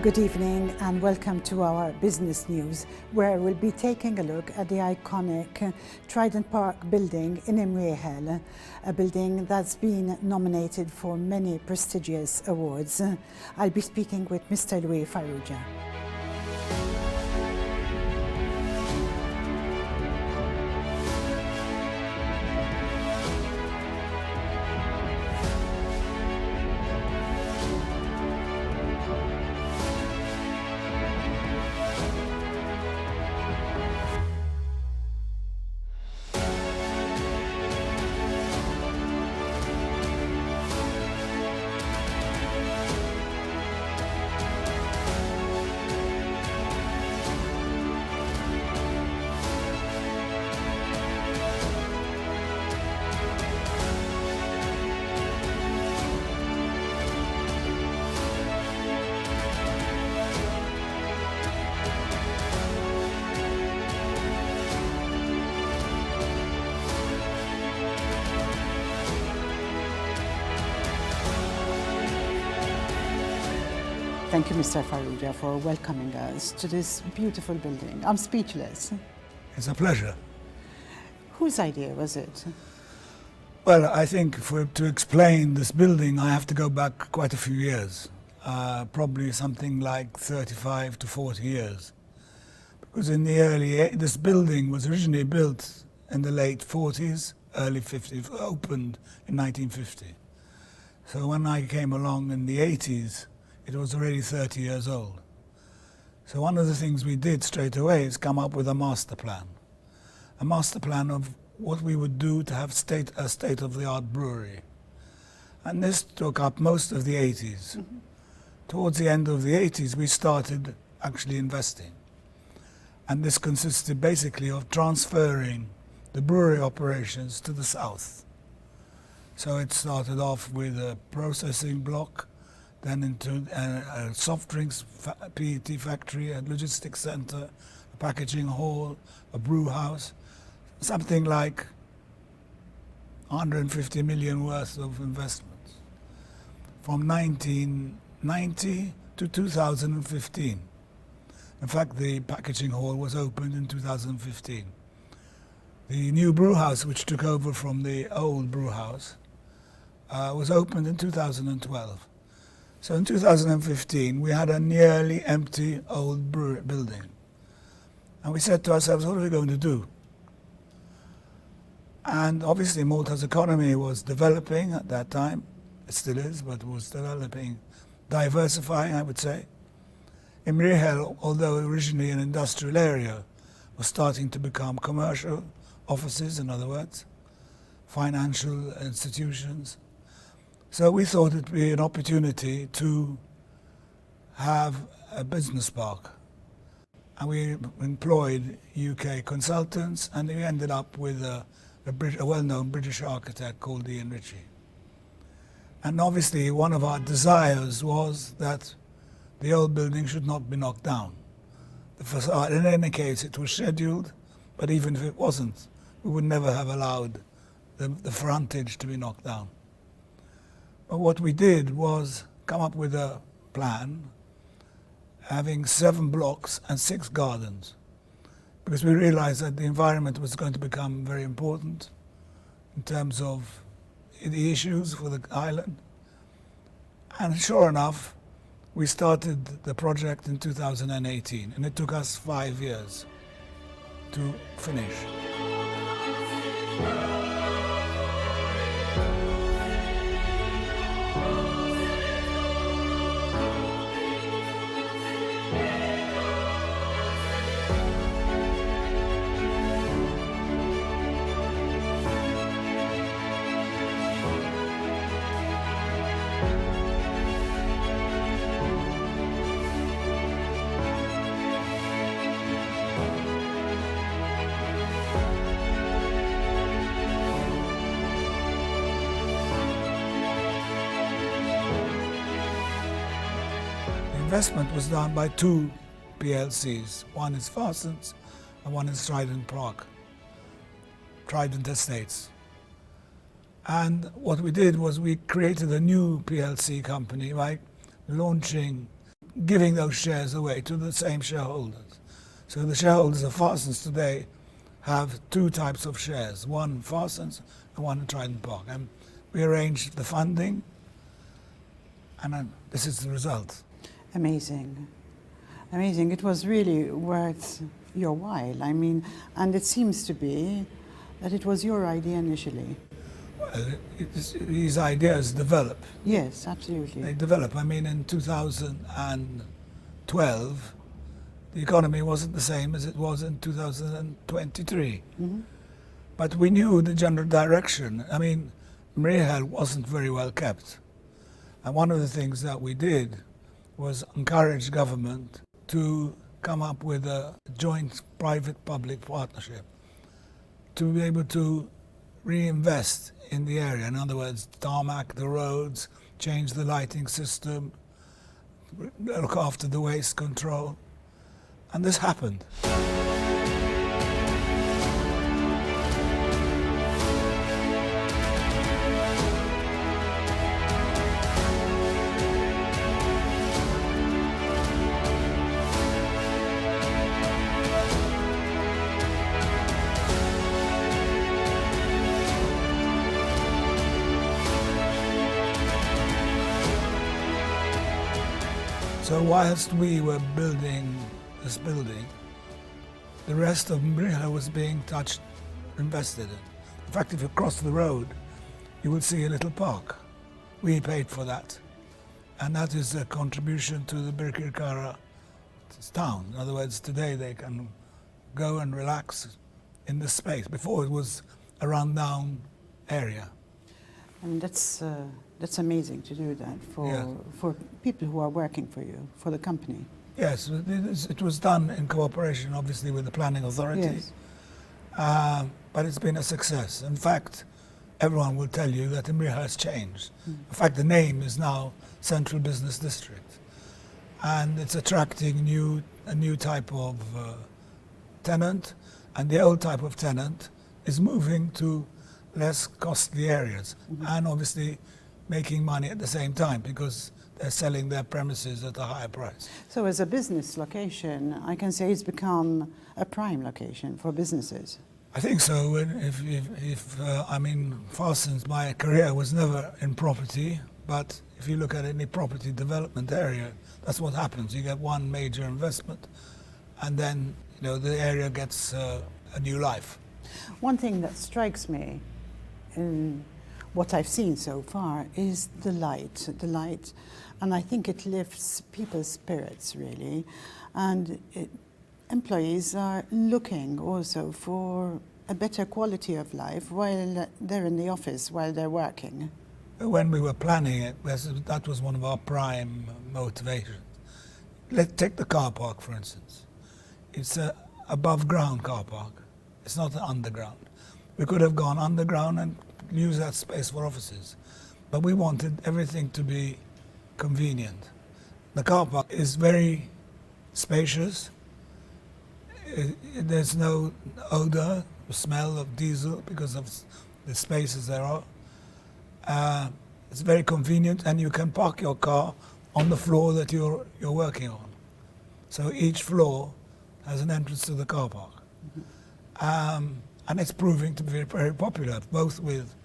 Good evening and welcome to our business news, where we'll be taking a look at the iconic Trident Park building in Magħkom, a building that's been nominated for many prestigious awards. I'll be speaking with Mr. Farrugia. Thank you, Mr. Farrugia, for welcoming us to this beautiful building. I'm speechless. It's a pleasure. Whose idea was it? Well, I think to explain this building, I have to go back quite a few years, probably something like 35 to 40 years. Because in the this building was originally built in the late 40s, early 50s, opened in 1950. So when I came along in the 80s, it was already 30 years old. So one of the things we did straight away is come up with a master plan of what we would do to have a state-of-the-art brewery. And this took up most of the 80s. Mm-hmm. Towards the end of the 80s, we started actually investing. And this consisted basically of transferring the brewery operations to the south. So it started off with a processing block, then into a soft drinks PET factory, a logistics center, a packaging hall, a brew house, something like 150 million worth of investments from 1990 to 2015. In fact, the packaging hall was opened in 2015. The new brew house, which took over from the old brew house, was opened in 2012. So in 2015, we had a nearly empty old brewery building. And we said to ourselves, what are we going to do? And obviously Malta's economy was developing at that time. It still is, but it was developing, diversifying, I would say. In Magħkom, although originally an industrial area, was starting to become commercial offices, in other words, financial institutions. So we thought it would be an opportunity to have a business park. And we employed UK consultants, and we ended up with a well-known British architect called Ian Ritchie. And obviously one of our desires was that the old building should not be knocked down. The facade, in any case, it was scheduled, but even if it wasn't, we would never have allowed the frontage to be knocked down. But what we did was come up with a plan having 7 blocks and 6 gardens, because we realized that the environment was going to become very important in terms of the issues for the island. And sure enough, we started the project in 2018, and it took us 5 years to finish. Investment was done by 2 PLCs. One is Farsons and one is Trident Park, Trident Estates. And what we did was we created a new PLC company by launching giving those shares away to the same shareholders. So the shareholders of Farsons today have two types of shares, one Farsons and one in Trident Park. And we arranged the funding, and this is the result. Amazing. Amazing. It was really worth your while. I mean, and it seems to be that it was your idea initially. Well, these ideas develop. Yes, absolutely. They develop. I mean, in 2012, the economy wasn't the same as it was in 2023. Mm-hmm. But we knew the general direction. I mean, Magħkom wasn't very well kept. And one of the things that we did was encourage government to come up with a joint private-public partnership to be able to reinvest in the area. In other words, tarmac the roads, change the lighting system, look after the waste control. And this happened. So whilst we were building this building, the rest of Magħkom was being touched, invested in. In fact, if you cross the road, you will see a little park. We paid for that. And that is a contribution to the Birkirkara town. In other words, today they can go and relax in this space. Before it was a run-down area. And that's amazing to do that for people who are working for you, for the company. Yes, it was done in cooperation, obviously, with the planning authority. Yes. But it's been a success. In fact, everyone will tell you that Magħkom has changed. In fact, the name is now Central Business District. And it's attracting a new type of tenant, and the old type of tenant is moving to less costly areas, and obviously making money at the same time because they're selling their premises at a higher price. So as a business location, I can say it's become a prime location for businesses. I think so. I mean, Farsons, my career was never in property, but if you look at any property development area, that's what happens. You get one major investment, and then the area gets a new life. One thing that strikes me in what I've seen so far is the light, and I think it lifts people's spirits really, and employees are looking also for a better quality of life while they're in the office, while they're working. When we were planning it, that was one of our prime motivations. Let's take the car park, for instance. It's an above-ground car park. It's not underground. We could have gone underground and used that space for offices, but we wanted everything to be convenient. The car park is very spacious. There's no odor, smell of diesel because of the spaces there are. It's very convenient, and you can park your car on the floor that you're working on. So each floor has an entrance to the car park. And it's proving to be very popular, both with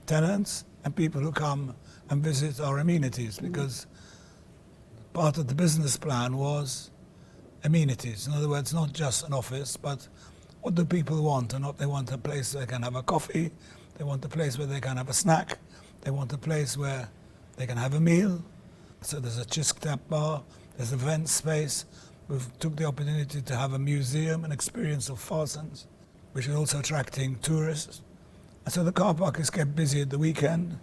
tenants and people who come and visit our amenities, because part of the business plan was amenities. In other words, not just an office, but what do people want? And they want a place where they can have a coffee, they want a place where they can have a snack, they want a place where they can have a meal. So there's a Chisk Tap bar, there's an event space. We took the opportunity to have a museum, an experience of Farsons, which is also attracting tourists. And so the car park is kept busy at the weekend.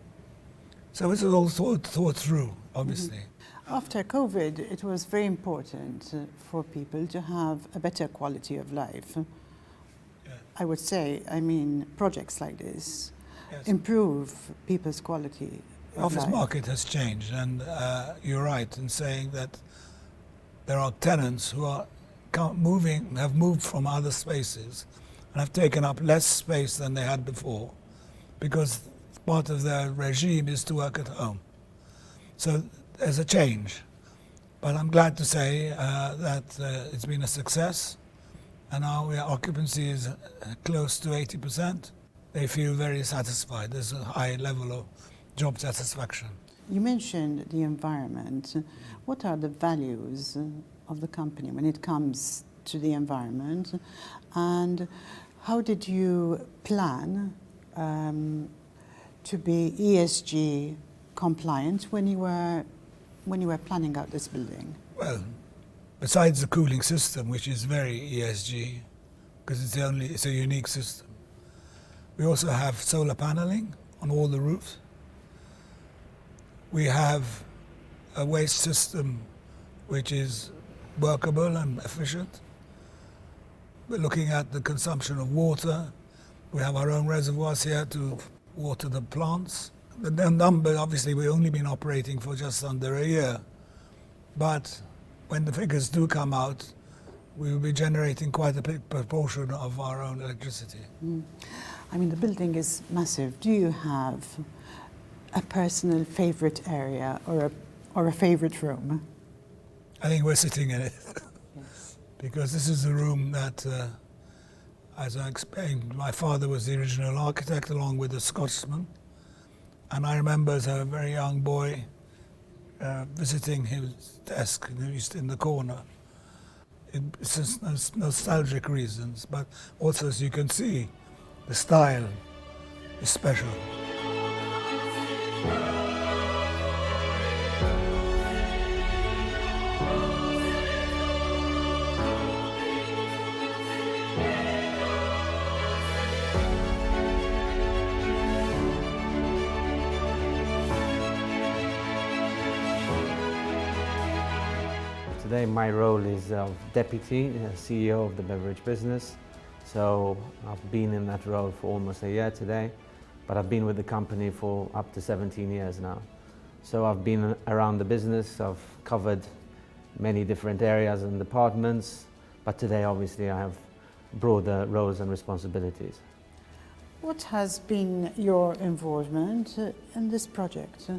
So it's all thought through, obviously. After COVID, it was very important for people to have a better quality of life. Yeah. I would say, projects like this Yes. improve people's quality The of office life. market has changed, and you're right in saying that there are tenants who are have moved from other spaces and have taken up less space than they had before, because part of their regime is to work at home. So there's a change. But I'm glad to say that it's been a success, and our occupancy is close to 80%. They feel very satisfied. There's a high level of job satisfaction. You mentioned the environment. What are the values of the company when it comes to the environment, and how did you plan to be ESG compliant when you were planning out this building? Well, besides the cooling system, which is very ESG, because it's a unique system, we also have solar paneling on all the roofs. We have a waste system which is workable and efficient. We're looking at the consumption of water. We have our own reservoirs here to water the plants. The number, obviously, we've only been operating for just under a year. But when the figures do come out, we will be generating quite a big proportion of our own electricity. I mean, the building is massive. Do you have a personal favorite area or a favorite room? I think we're sitting in it. Yes. Because this is the room that, as I explained, my father was the original architect along with a Scotsman. And I remember as a very young boy visiting his desk in the corner. It's just nostalgic reasons, but also, as you can see, the style is special. Today my role is of Deputy CEO of the beverage business. So I've been in that role for almost a year today, but I've been with the company for up to 17 years now. So I've been around the business, I've covered many different areas and departments, but today obviously I have broader roles and responsibilities. What has been your involvement in this project?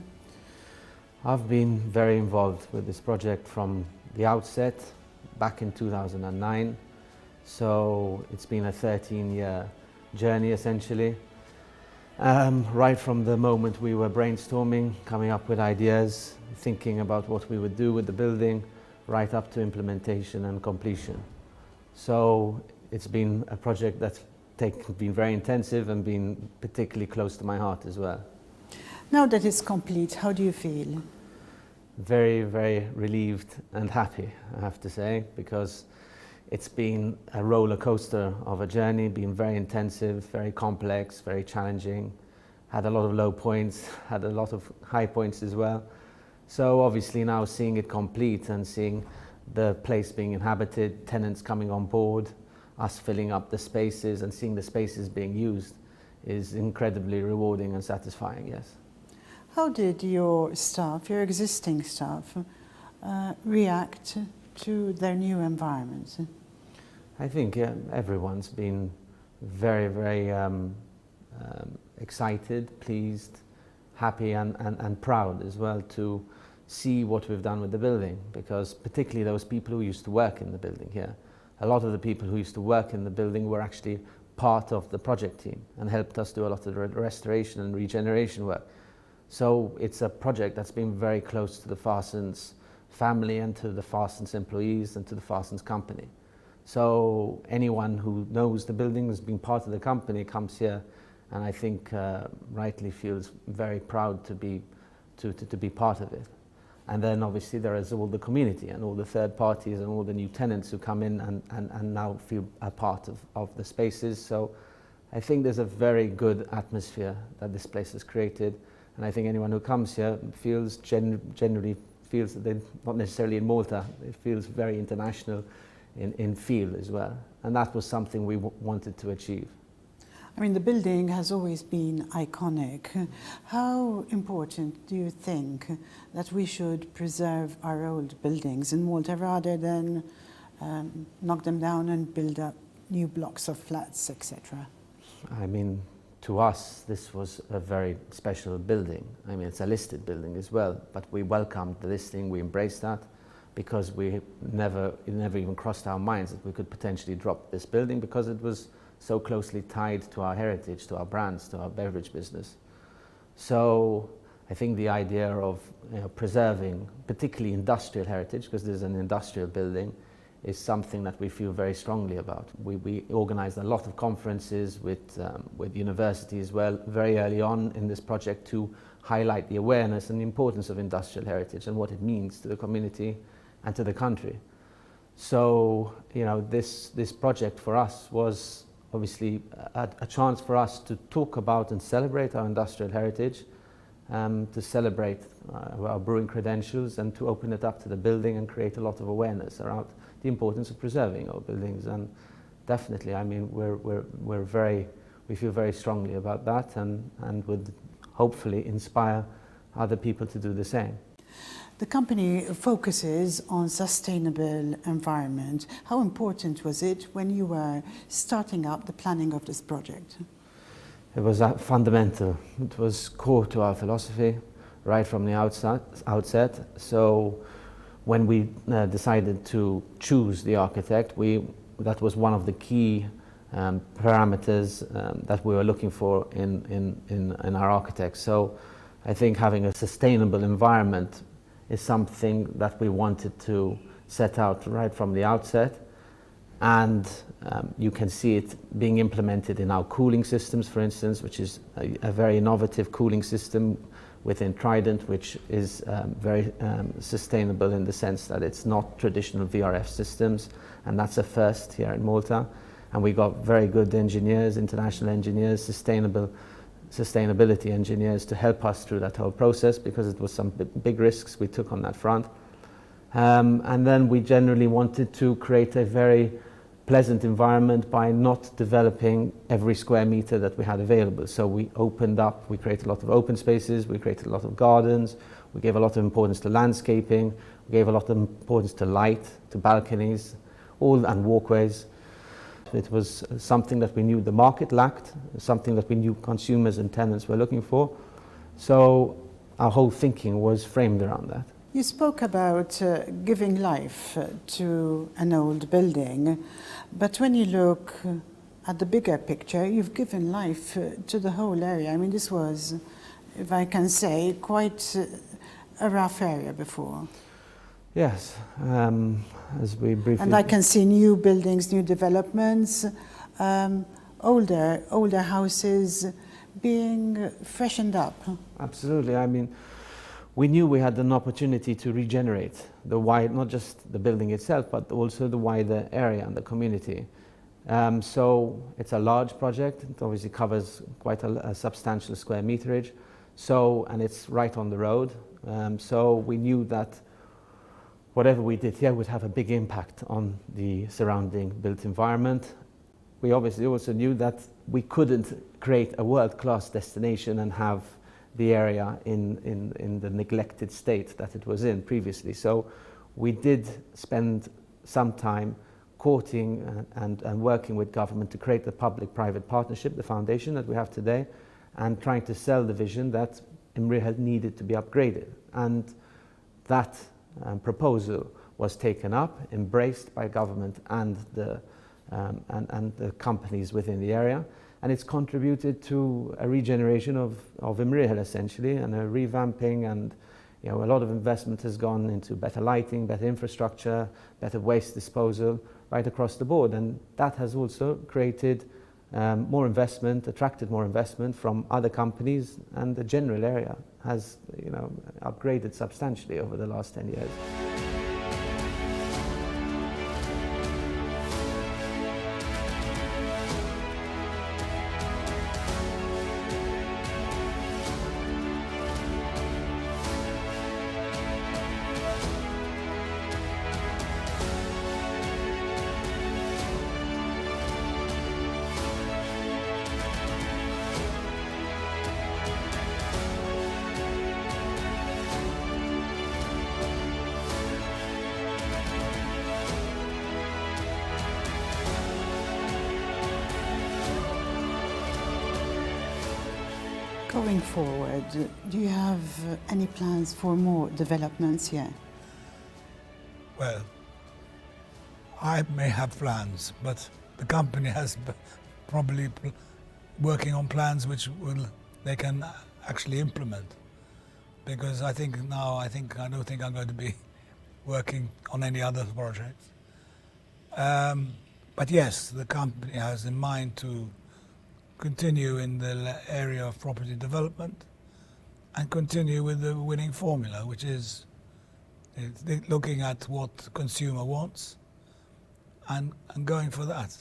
I've been very involved with this project from the outset, back in 2009. So it's been a 13-year journey essentially. Right from the moment we were brainstorming, coming up with ideas, thinking about what we would do with the building, right up to implementation and completion. So it's been a project that's been very intensive and been particularly close to my heart as well. Now that it's complete, how do you feel? Very, very relieved and happy, I have to say, because it's been a roller coaster of a journey, been very intensive, very complex, very challenging, had a lot of low points, had a lot of high points as well. So obviously now seeing it complete and seeing the place being inhabited, tenants coming on board, us filling up the spaces and seeing the spaces being used is incredibly rewarding and satisfying, yes. How did your staff, your existing staff, react to their new environment? I think everyone's been very, very excited, pleased, happy and proud as well to see what we've done with the building, because particularly those people who used to work in the building here. A lot of the people who used to work in the building were actually part of the project team and helped us do a lot of the restoration and regeneration work. So it's a project that's been very close to the Farsons family and to the Farsons employees and to the Farsons company. So anyone who knows the building, has been part of the company, comes here and I think rightly feels very proud to be part of it. And then obviously there is all the community and all the third parties and all the new tenants who come in and now feel a part of the spaces. So I think there's a very good atmosphere that this place has created. And I think anyone who comes here feels generally feels that they're not necessarily in Malta. It feels very international in feel as well. And that was something we wanted to achieve. I mean, the building has always been iconic. How important do you think that we should preserve our old buildings in Malta rather than knock them down and build up new blocks of flats, etc.? I mean, to us, this was a very special building. I mean, it's a listed building as well, but we welcomed the listing, we embraced that. because it never even crossed our minds that we could potentially drop this building because it was so closely tied to our heritage, to our brands, to our beverage business. So I think the idea of preserving particularly industrial heritage, because this is an industrial building, is something that we feel very strongly about. We organised a lot of conferences with universities as well very early on in this project to highlight the awareness and the importance of industrial heritage and what it means to the community and to the country. So this project for us was obviously a chance for us to talk about and celebrate our industrial heritage, to celebrate our brewing credentials, and to open it up to the building and create a lot of awareness around the importance of preserving our buildings. And definitely, I mean, we feel very strongly about that, and would hopefully inspire other people to do the same. The company focuses on sustainable environment. How important was it when you were starting up the planning of this project? It was fundamental. It was core to our philosophy right from the outset. So when we decided to choose the architect, that was one of the key parameters that we were looking for in our architects. So I think having a sustainable environment is something that we wanted to set out right from the outset. And you can see it being implemented in our cooling systems, for instance, which is a very innovative cooling system within Trident, which is very sustainable in the sense that it's not traditional VRF systems, and that's a first here in Malta. And we got very good engineers, international engineers, sustainability engineers to help us through that whole process, because it was some big risks we took on that front. And then we generally wanted to create a very pleasant environment by not developing every square meter that we had available. So we opened up, we created a lot of open spaces, we created a lot of gardens, we gave a lot of importance to landscaping, we gave a lot of importance to light, to balconies, and walkways. It was something that we knew the market lacked, something that we knew consumers and tenants were looking for. So our whole thinking was framed around that. You spoke about giving life to an old building, but when you look at the bigger picture, you've given life to the whole area. I mean, this was, if I can say, quite a rough area before. Yes, as we briefly... And I can see new buildings, new developments, older houses being freshened up. Absolutely. I mean, we knew we had an opportunity to regenerate not just the building itself, but also the wider area and the community. So it's a large project. It obviously covers quite a substantial square meterage. And it's right on the road. So we knew that whatever we did here would have a big impact on the surrounding built environment. We obviously also knew that we couldn't create a world-class destination and have the area in the neglected state that it was in previously. So we did spend some time courting and working with government to create the public-private partnership, the foundation that we have today, and trying to sell the vision that Imre had needed to be upgraded. And that proposal was taken up, embraced by government and the companies within the area, and it's contributed to a regeneration of Imre essentially, and a revamping, and a lot of investment has gone into better lighting, better infrastructure, better waste disposal right across the board, and that has also created more investment, attracted more investment from other companies, and the general area has upgraded substantially over the last 10 years. Going forward, do you have any plans for more developments here? Well, I may have plans, but the company has probably working on plans which they can actually implement. Because I don't think I'm going to be working on any other projects. But yes, the company has in mind to continue in the area of property development and continue with the winning formula, which is looking at what the consumer wants and going for that.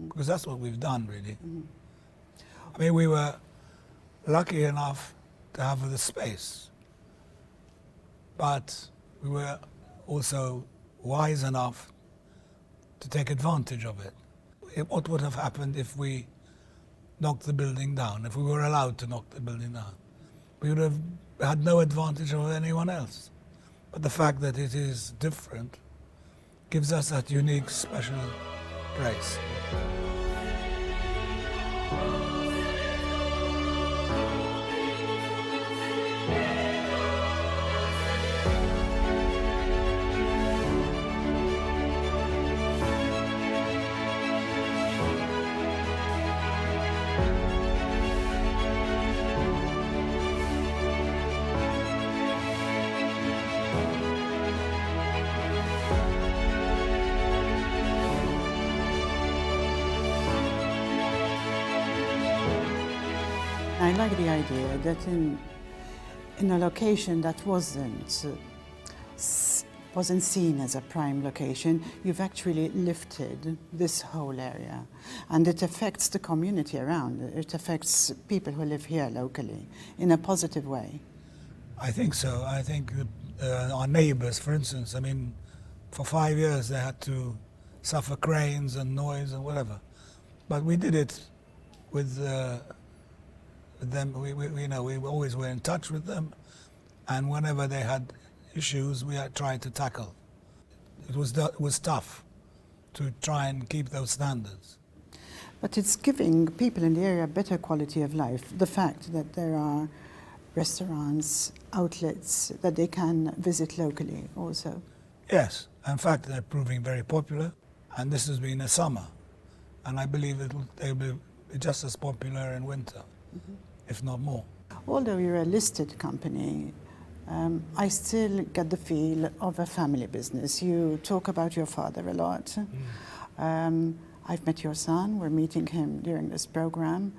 Because that's what we've done, really. I mean, we were lucky enough to have the space, but we were also wise enough to take advantage of it. What would have happened if we knocked the building down, if we were allowed to knock the building down? We would have had no advantage over anyone else. But the fact that it is different gives us that unique, special grace. I like the idea that in a location that wasn't seen as a prime location, you've actually lifted this whole area, and it affects the community around. It affects people who live here locally in a positive way. I think so. I think our neighbours, for instance, I mean, for 5 years they had to suffer cranes and noise and whatever, but we did it with them. We always were in touch with them, and whenever they had issues, we had tried to tackle. It was tough to try and keep those standards. But it's giving people in the area a better quality of life. The fact that there are restaurants, outlets that they can visit locally also. Yes, in fact, they're proving very popular, and this has been a summer, and I believe they'll be just as popular in winter, if not more. Although you're a listed company, I still get the feel of a family business. You talk about your father a lot. I've met your son. We're meeting him during this program.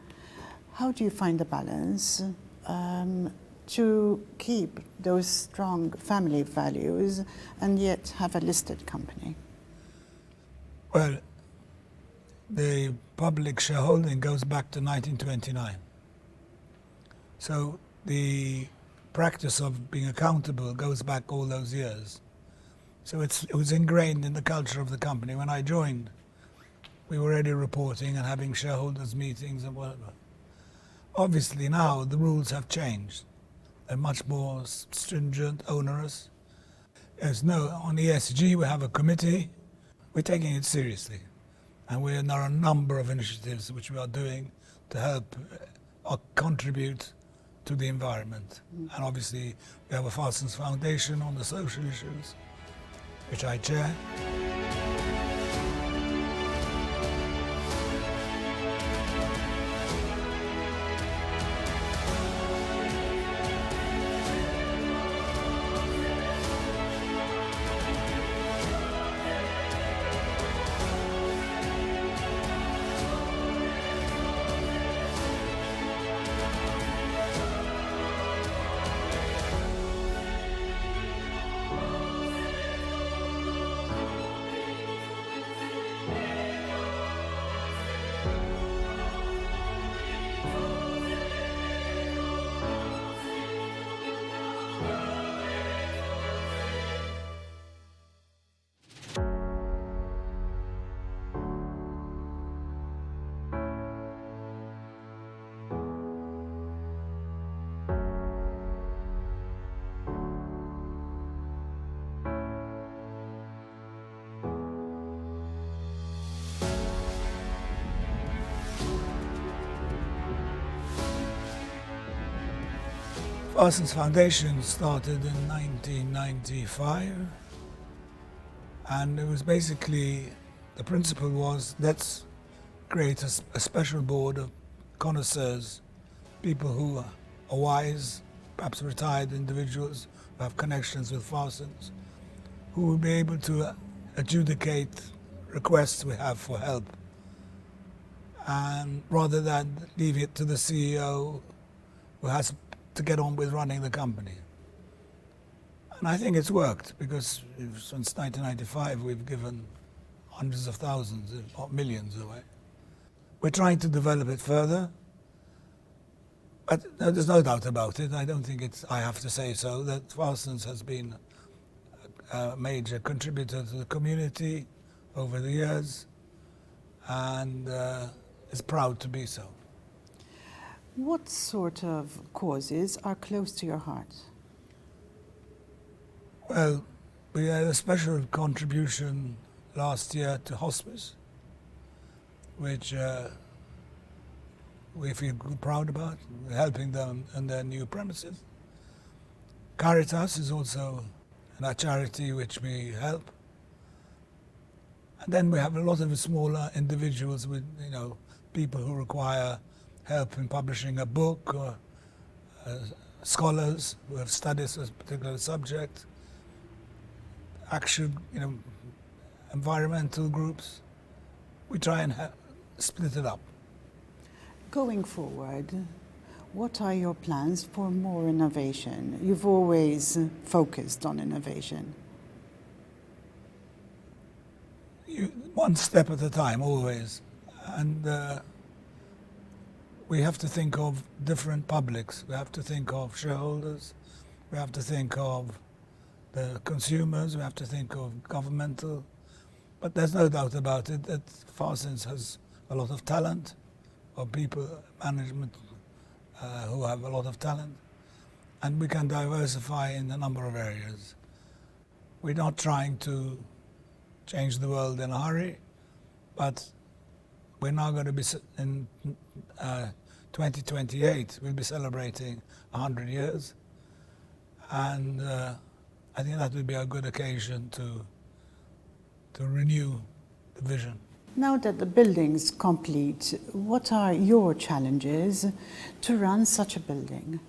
How do you find the balance to keep those strong family values and yet have a listed company? Well, the public shareholding goes back to 1929. So the practice of being accountable goes back all those years. So it was ingrained in the culture of the company. When I joined, we were already reporting and having shareholders meetings and whatever. Obviously now the rules have changed. They're much more stringent, onerous. On ESG we have a committee. We're taking it seriously. And there are a number of initiatives which we are doing to help contribute to the environment. And obviously we have a Farsons Foundation on the social issues, which I chair. Farsons Foundation started in 1995, And it was basically, the principle was, let's create a special board of connoisseurs, people who are wise, perhaps retired individuals who have connections with Farsons, who will be able to adjudicate requests we have for help. And rather than leave it to the CEO who has to get on with running the company. And I think it's worked, because since 1995 we've given hundreds of thousands, if not millions away. We're trying to develop it further, but there's no doubt about it. I don't think I have to say so, that Farsons has been a major contributor to the community over the years, and is proud to be so. What sort of causes are close to your heart? Well, we had a special contribution last year to hospice, which we feel proud about. We're helping them in their new premises. Caritas is also a charity which we help. And then we have a lot of smaller individuals with, people who require help in publishing a book, or scholars who have studied a particular subject, action, environmental groups. We try and split it up. Going forward, what are your plans for more innovation? You've always focused on innovation. One step at a time, always. And we have to think of different publics. We have to think of shareholders. We have to think of the consumers. We have to think of governmental. But there's no doubt about it that Farsons has a lot of talent, or people, management, who have a lot of talent. And we can diversify in a number of areas. We're not trying to change the world in a hurry, but we're now going to be, in 2028, we'll be celebrating 100 years. And I think that would be a good occasion to renew the vision. Now that the building's complete, what are your challenges to run such a building?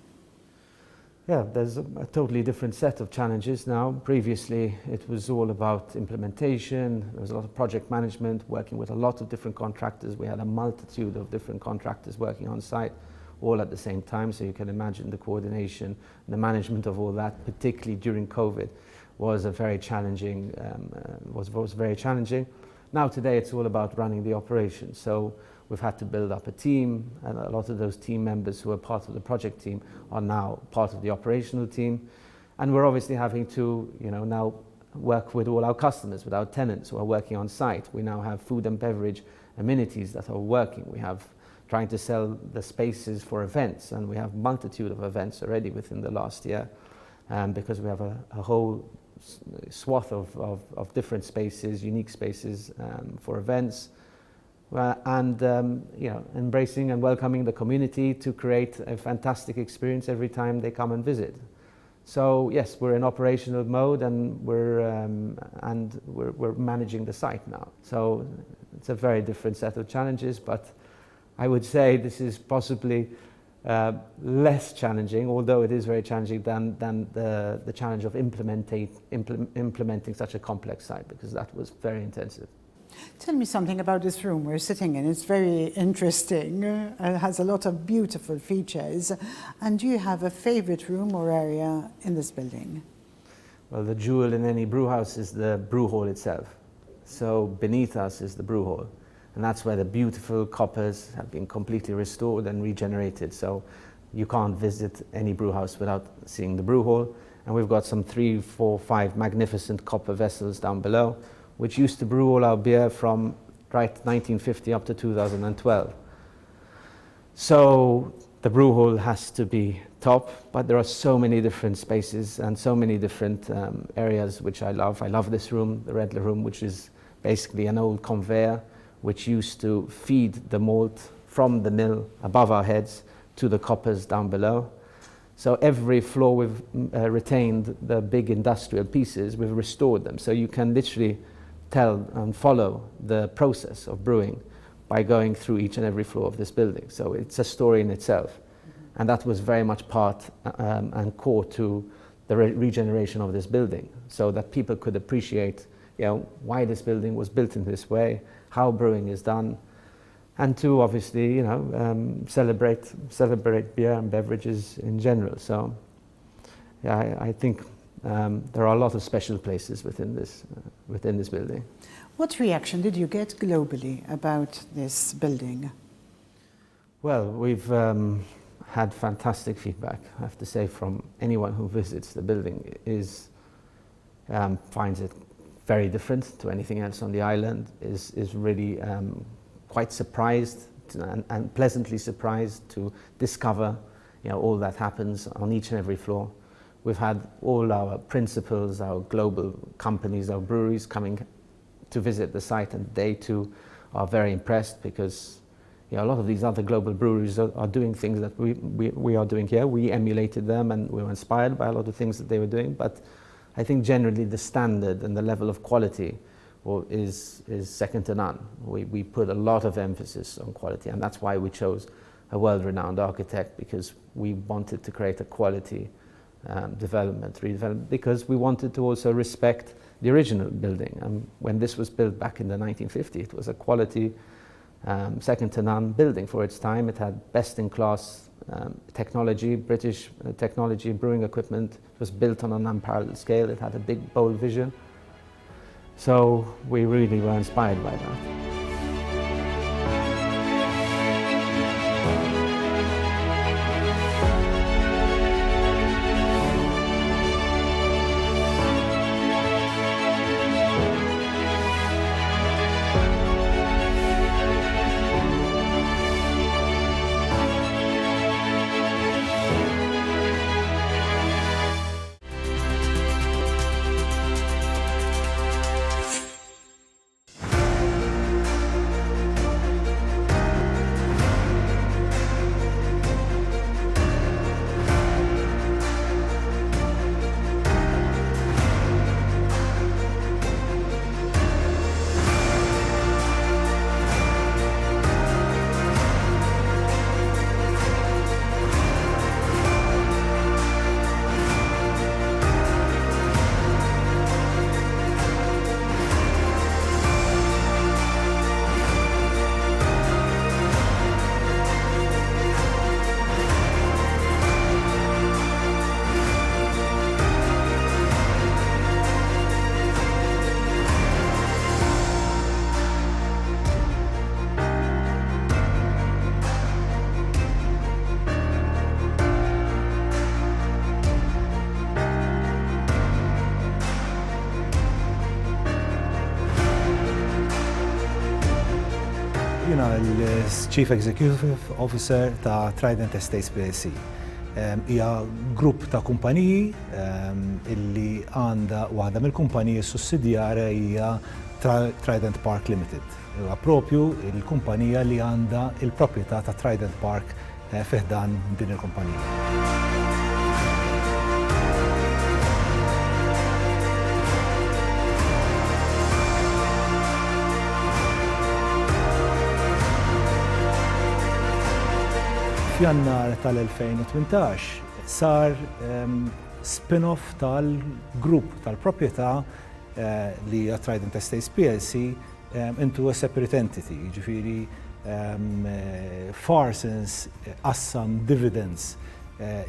Yeah, there's a totally different set of challenges now. Previously, it was all about implementation. There was a lot of project management, working with a lot of different contractors. We had a multitude of different contractors working on site, all at the same time. So you can imagine the coordination and the management of all that, particularly during COVID, was very challenging. Was very challenging. Now today, it's all about running the operation. So we've had to build up a team, and a lot of those team members who are part of the project team are now part of the operational team. And we're obviously having to, now work with all our customers, with our tenants who are working on site. We now have food and beverage amenities that are working. We have trying to sell the spaces for events, and we have multitude of events already within the last year, because we have a whole swath of different spaces, unique spaces for events. And embracing and welcoming the community to create a fantastic experience every time they come and visit. So yes, we're in operational mode, and we're managing the site now. So it's a very different set of challenges, but I would say this is possibly less challenging, although it is very challenging, than the challenge of implementing such a complex site, because that was very intensive. Tell me something about this room we're sitting in. It's very interesting. It has a lot of beautiful features. And do you have a favorite room or area in this building? Well, the jewel in any brew house is the brew hall itself. So beneath us is the brew hall. And that's where the beautiful coppers have been completely restored and regenerated. So you can't visit any brew house without seeing the brew hall. And we've got some 3, 4, 5 magnificent copper vessels down below, which used to brew all our beer from 1950 up to 2012. So the brew hall has to be top, but there are so many different spaces and so many different areas which I love. I love this room, the Redler room, which is basically an old conveyor which used to feed the malt from the mill above our heads to the coppers down below. So every floor we've retained the big industrial pieces, we've restored them. So you can literally tell and follow the process of brewing by going through each and every floor of this building. So it's a story in itself. And that was very much part and core to the regeneration of this building, so that people could appreciate, why this building was built in this way, how brewing is done, and to obviously, celebrate beer and beverages in general. So, I think there are a lot of special places within this building. What reaction did you get globally about this building? Well, we've had fantastic feedback, I have to say, from anyone who visits the building. Finds it very different to anything else on the island, is really quite surprised and pleasantly surprised to discover all that happens on each and every floor. We've had all our principals, our global companies, our breweries coming to visit the site, and they too are very impressed, because a lot of these other global breweries are doing things that we are doing here. We emulated them and we were inspired by a lot of things that they were doing, but I think generally the standard and the level of quality is second to none. We put a lot of emphasis on quality, and that's why we chose a world-renowned architect, because we wanted to create a quality redevelopment, because we wanted to also respect the original building. When this was built back in the 1950s, it was a quality, second to none building for its time. It had best-in-class technology, British technology, brewing equipment. It was built on an unparalleled scale. It had a big, bold vision. So we really were inspired by that. il-Chief Executive Officer ta' Trident Estates PLC. Hija grupp ta' kumpaniji illi għandha waħda mill-kumpaniji sussidjarja hija Trident Park Limited. Huwa propju il-kumpanija li għandha il-proprjetà ta' Trident Park fiħdan din il-kumpanija. F'Jannar tal-2018 sar spin-off tal-grupp tal-proprjetà li hija Trident Estates PLC into a separate entity, ġifieri Farsons qassam dividends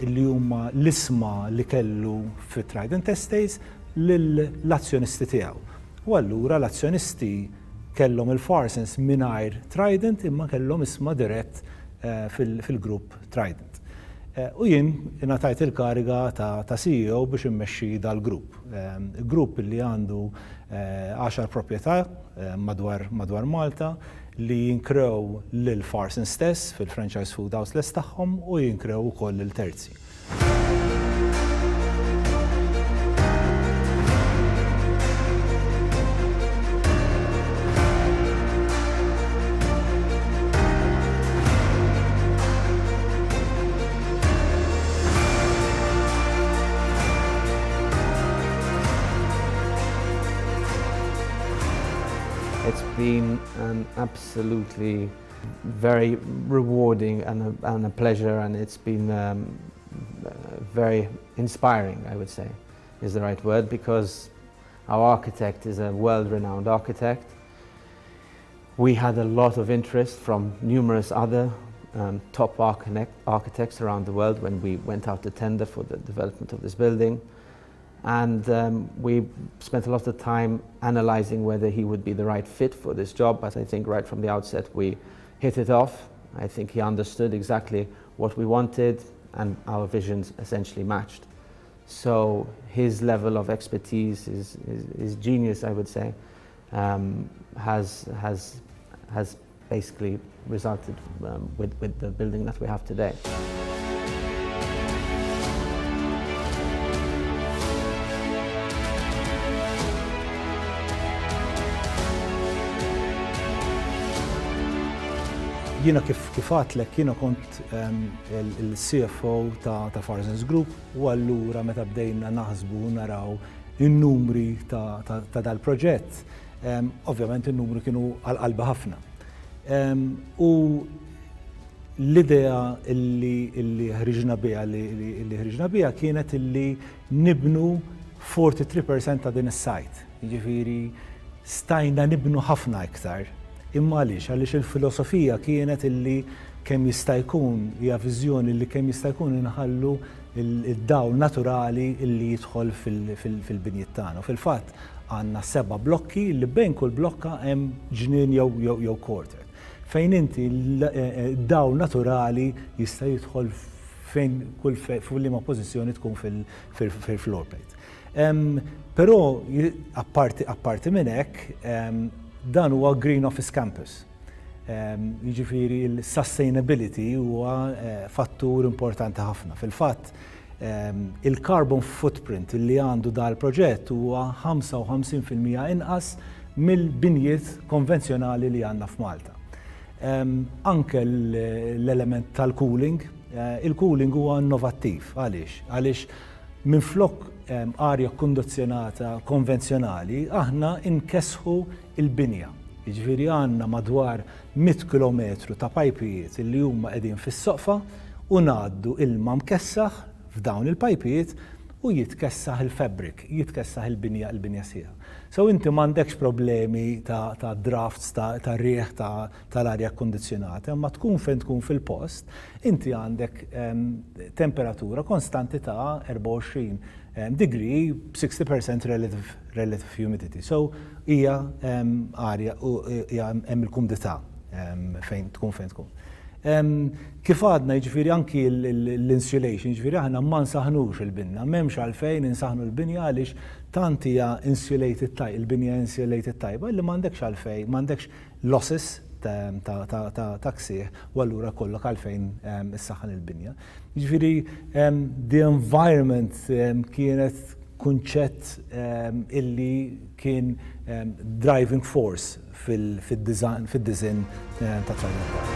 illi huma l-isma li kellu fi Trident Estates lill-azzjonisti tiegħu. U allura l-azzjonisti kellhom il-Farsons mingħajr Trident imma kellhom isma dirett fil-grupp Trident. U jien ingħatajt il-kariga ta' CEO biex immexxi dal-grupp. Grupp li għandu 10 proprjetà madwar Malta li jinkrew lil Farsons stess fil-franchise food outlets tagħhom u jinkrew ukoll lil terzi. It's been an absolutely very rewarding and a pleasure, and it's been very inspiring, I would say, is the right word, because our architect is a world-renowned architect. We had a lot of interest from numerous other top architects around the world when we went out to tender for the development of this building. And we spent a lot of time analyzing whether he would be the right fit for this job, but I think right from the outset we hit it off. I think he understood exactly what we wanted and our visions essentially matched. So his level of expertise, his genius, I would say, has basically resulted with the building that we have today. Jiena kif għatlek, jiena kont il-CFO ta' Farsons Group, u allura meta bdejna naħsbu naraw in-numri ta' dal-proġett, ovvjament in-numri kienu għal-qalba ħafna. U l-idea li ħriġna biha kienet illi nibnu 43% ta' din is-sajt. Jiġifieri stajna nibnu ħafna iktar. Imma għaliex il-filosofija kienet illi kemm jista' jkun hija viżjoni li kemm jista' jkun inħallu id-dawl naturali illi jidħol fil-binjiet tagħna. Fil-fatt għandna 7 blokki li bejn kull blokka hemm ġnien jew quarter. Fejn inti id-dawl naturali jista' jidħol fejn kull liema pożizzjoni tkun fil-floor plate. Però apparti minn hekk, dan huwa Green Office Campus. Jiġifieri l-sustainability huwa fattur importanti ħafna. Fil-fatt, il-carbon footprint li għandu dal-proġett huwa 55% inqas mill-binjiet konvenzjonali li għandna f'Malta. Anke l-element tal-cooling, il-cooling huwa innovattiv. Għaliex minflok arja kondizzjonata konvenzjonali, aħna inkesħu il-binja. Jiġifieri għandna madwar 100 kilometru ta' pajpijiet li huma qegħdin fis-soqfa u ngħaddu ilma mkessaħ f'dawn il-pajpijiet u jitkessaħ il-fabric, jitkessaħ il-binja sieħa. So inti m'għandekx problemi ta' drafts, ta' rieħ tal-arja kondizzjonata, imma tkun fejn tkun fil-post, inti għandek temperatura konstanti ta' 24 degree, 60% relative humidity. So hija arja u hemm il-kumdità fejn tkun. Kif għadna jiġifieri anki l-insulation, jiġifieri aħna ma nsaħnux il-binja, m'hemmx għalfejn insaħnu l-binja għaliex tant hija insulated tajba, il-binja insulated tajba li m'għandekx għalfejn, m'għandekx losses ta' ksieħ u allura kollok għalfejn issaħħan il-binja. Jiġifieri the environment kienet kunċett illi kien driving force fid-design ta' Trident Park.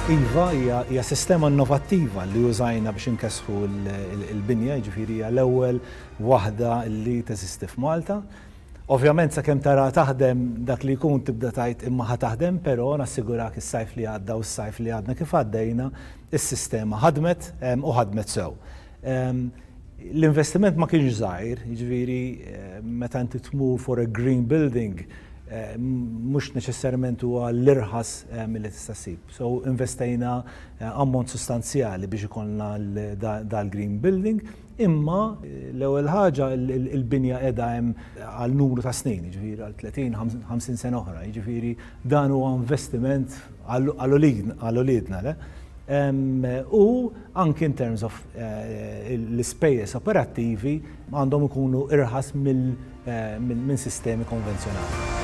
Iva hija sistema innovattiva li użajna biex inkesħu l-binja, jiġifieri hija l-ewwel waħda li teżisti f'Malta. Ovvjament sakemm tara taħdem dak li jkun tibda tgħid imma ħa taħdem, però nassigurak is-sajf li għadda u s-sajf li għadna kif għaddejna, is-sistema ħadmet u ħadmet sew. L-investiment ma kienx żgħir, jiġifieri meta inti tmur for a green building, mhux neċessarjament huwa l-irħas milli tista' ssib. So investejna ammont sostanzjali biex ikollna dal-green building, imma l-ewwel ħaġa il-binja qiegħda hemm għal numru ta' snin, jiġifieri għal 30-50 sena oħra, jiġifieri dan huwa investiment għal uliedna. U anke in terms of l-ispejjeż operattivi għandhom ikunu irħas minn sistemi konvenzjonali.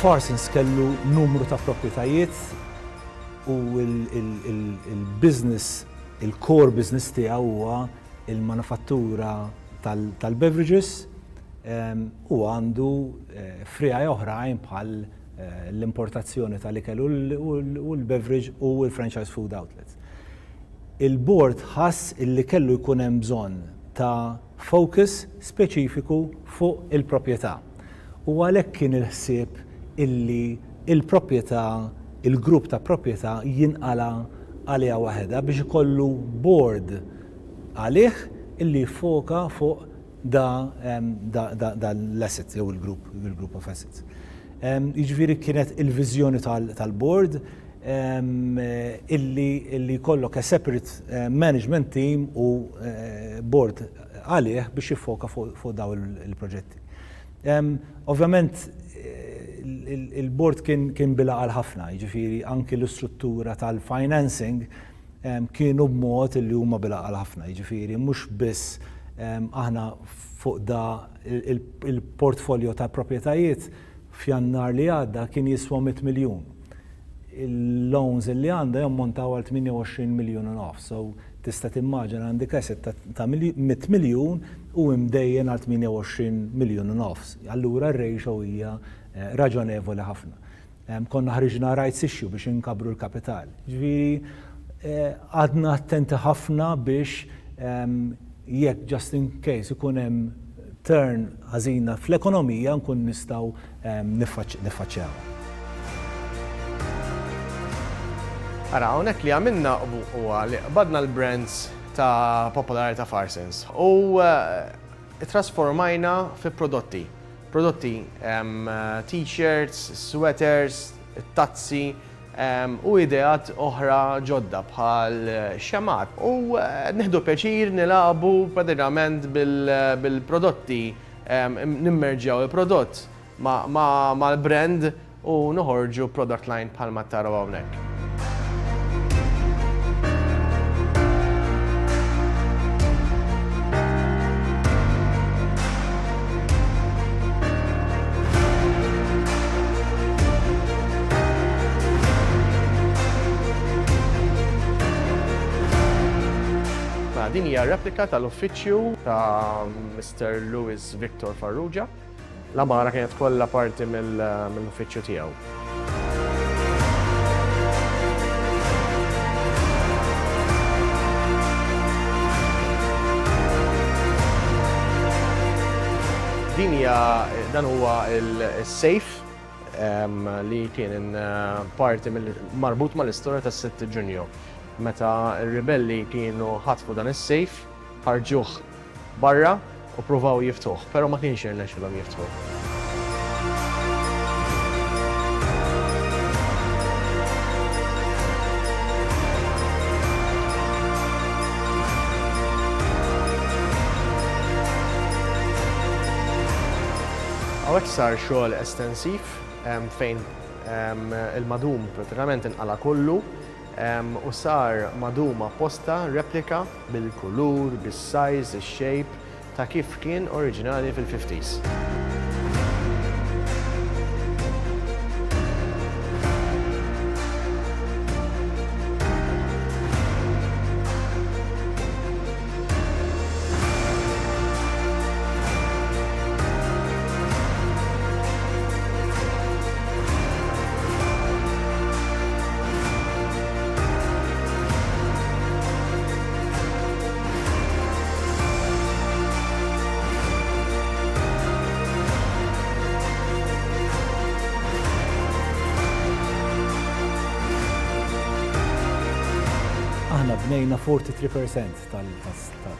Farsons kellu numru ta' proprjetajiet u il-business, il-core business tiegħu huwa il-manufattura tal-beverages u għandu friaj oħrajn bħal l-importazzjoni tal-ikel u l-beverage u l-franchise food outlets. Il-board ħass illi kellu jkun hemm bżonn ta' focus speċifiku fuq il-proprjetà. U għalhekk kien il-ħsieb illi il-proprjetà, il-grupp ta' proprjetà jinqala għaliha waħedha biex ikollu board għalih illi foka fuq l-assets jew il-group of assets. Jiġifieri kienet il-viżjoni tal-board illi kollok a separate management team u board għalih biex jiffoka fuq daw il-proġetti. Ovvjament il-board kien bilaqal ħafna, jiġifieri anki l-istruttura tal-financing kienu b'mod li huma bilaqal ħafna, jiġifieri mhux biss aħna fuq da il-portfolio ta' proprjetajiet f'Jannar li għadda kien jiswa 100 miljun. Il-loans li għandha jammontaw għal 28 miljun u nofs. So tista' timmaġina għandek asset ta' 100 miljun u imdejjen għal 28 miljun u nofs. Allura r-ratio hija raġonevoli ħafna. Konna ħriġna rights issue biex inkabru l-kapital. Ġifieri għadna attenti ħafna biex jekk just in case ikun hemm turn ħażina fl-ekonomija nkun nistgħu niffaċċjawha. Ara, hawnhekk li għamilna huwa li qbadna l-brands ta' popolari ta' Farsons u trasformajna fi prodotti. Prodotti t-shirts, sweaters, tazzi u ideat oħra ġodda bħal xamat. U neħdu pjaċir nilagħbu pratikament bil-prodotti, nimmerġjaw il-prodott mal-brand u noħorġu product line bħalma taraw hawnhekk. Din hija replika tal-uffiċċju ta' Mr. Louis Victor Farrugia. L-amara kienet kollha parti mill-uffiċċju tiegħu. Dan huwa il-safe li kien parti marbut mal-istorja tas-6 Ġunju. Meta r-ribelli kienu ħatfu dan is-sejf, ħarġuh barra u pruvaw jiftuh, però ma kienx irnexxilhom jiftuh. Hawnhekk sar xogħol estensiv fejn il-madum pratikament inqala kollu. U sar madum apposta replika bil-kulur, bis-size, is-shape ta' kif kien oriġinali fil-50s. Aħna bnejna 43%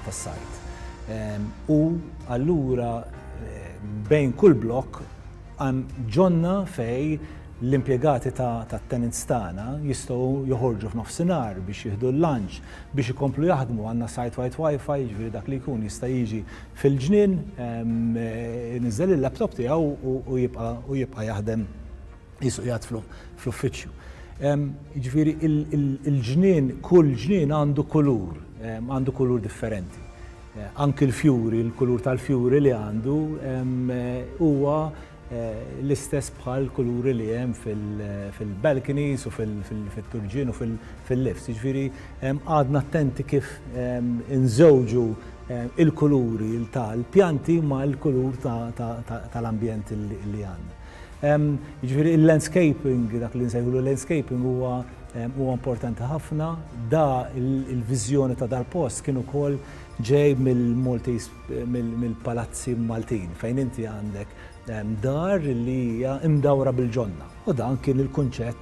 tas-sajt. U allura bejn kull blokk ġonna fej l-impjegati tat-tenants tagħna jistgħu joħorġu f'nofsinhar biex jieħdu l-lunch biex ikomplu jaħdmu għandna site-wide Wi-Fi, ġifieri dak li jkun jista' jiġi fil-ġnien, niżel il-laptop tiegħu u jibqa' jaħdem jisuq fl-uffiċċju. Ġifieri il-ġnien, kull ġnien għandu kulur differenti. Anki l-fjuri, il-kulur tal-fjuri li għandu huwa l-istess bħal kuluri li hemm fil-balconies u fil-turġien u fil-lifts. Jiġifieri għadna attenti kif inżewġu il-kuluri tal-pjanti ma' l-kulur tal-ambjent li għandna. Jiġifieri il-landscaping, dak li nsejħulu landscaping huwa importanti ħafna. Da il-viżjoni ta' dal-post kien ukoll ġej mill-palazzi Maltin fejn inti għandek dar li hija imdawra bil-ġonna. U dan kien il-kunċett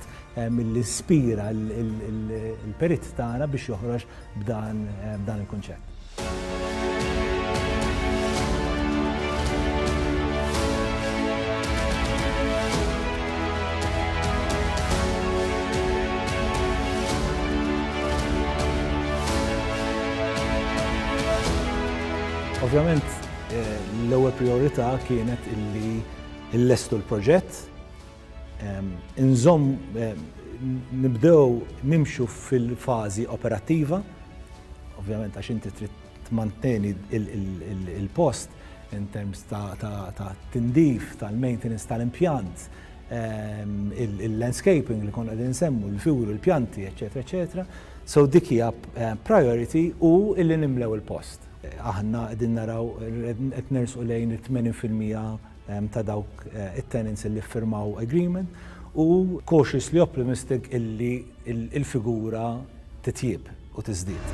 mill-ispira il-perit tagħna biex joħroġ b'dan il-kunċett. Ovvjament, l-ewwel priorità kienet illi nlestu l-proġett, nibdew nimxu fil-fażi operattiva, ovvjament għax inti trid tmanteni il-post in terms ta' tindif, tal-maintenance tal-impjant, il-landscaping li konna qegħdin nsemmu, l-fjur, il-pjanti, eċetera, eċetera. So dik hija priority u illi nimlew il-post. Aħna qegħdin naraw qed nersqu lejn 80% ta' dawk it-tenants li ffirmaw agreement u cautiously optimistic illi il-figura titjieb u tiżdied.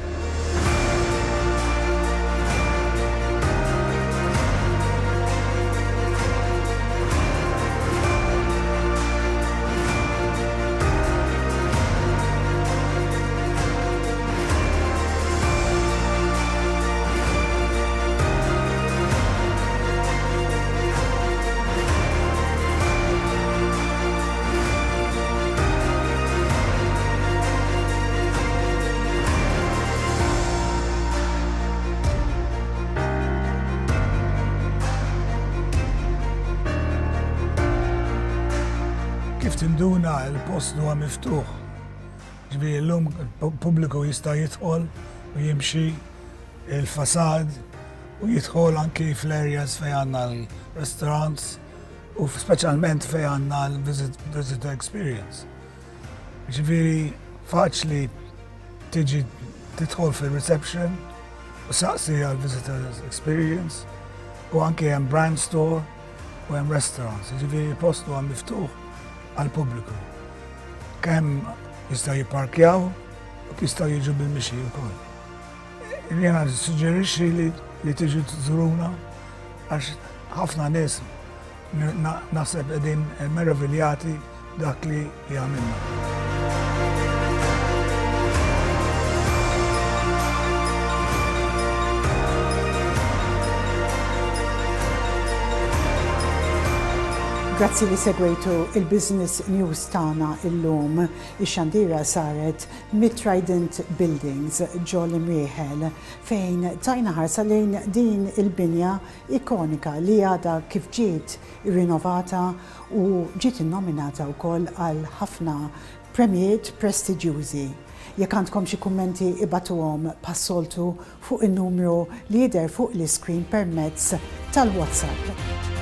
Kif tinduna il-post huwa miftuħ. Ġifieri llum il-pubbliku jista' jidħol u jimxi il-fasad u jidħol anki fl-areas fejn għandna l-restaurants u speċjalment fejn għandna l-visitor experience. Ġifieri faċli tiġi tidħol fil-reception u saqsi għal-visitor experience u anki hemm brand store u hemm restaurants. Ġifieri il-post huwa miftuħ għal-pubbliku. Kemm jistgħu jipparkjaw u jistgħu jiġu bil-mixi wkoll. Jiena nissuġġerixxi li tiġu tżuruna għax ħafna nies naħseb qegħdin meraviljati dak li jagħmilna. Grazzi li segwejtu il-Business News tagħna illum. Ix-xandira saret mid-Trident Buildings ġo l-Imrieħel fejn tajna ħarsa lejn din il-binja ikonika li għadha kif ġiet irrinovata u ġiet innominata wkoll għal ħafna premijiet prestiġjużi. Jekk għandkom xi kummenti ibatuhom passoltu fuq in-numru li jidher fuq l-iskrin permezz tal-WhatsApp.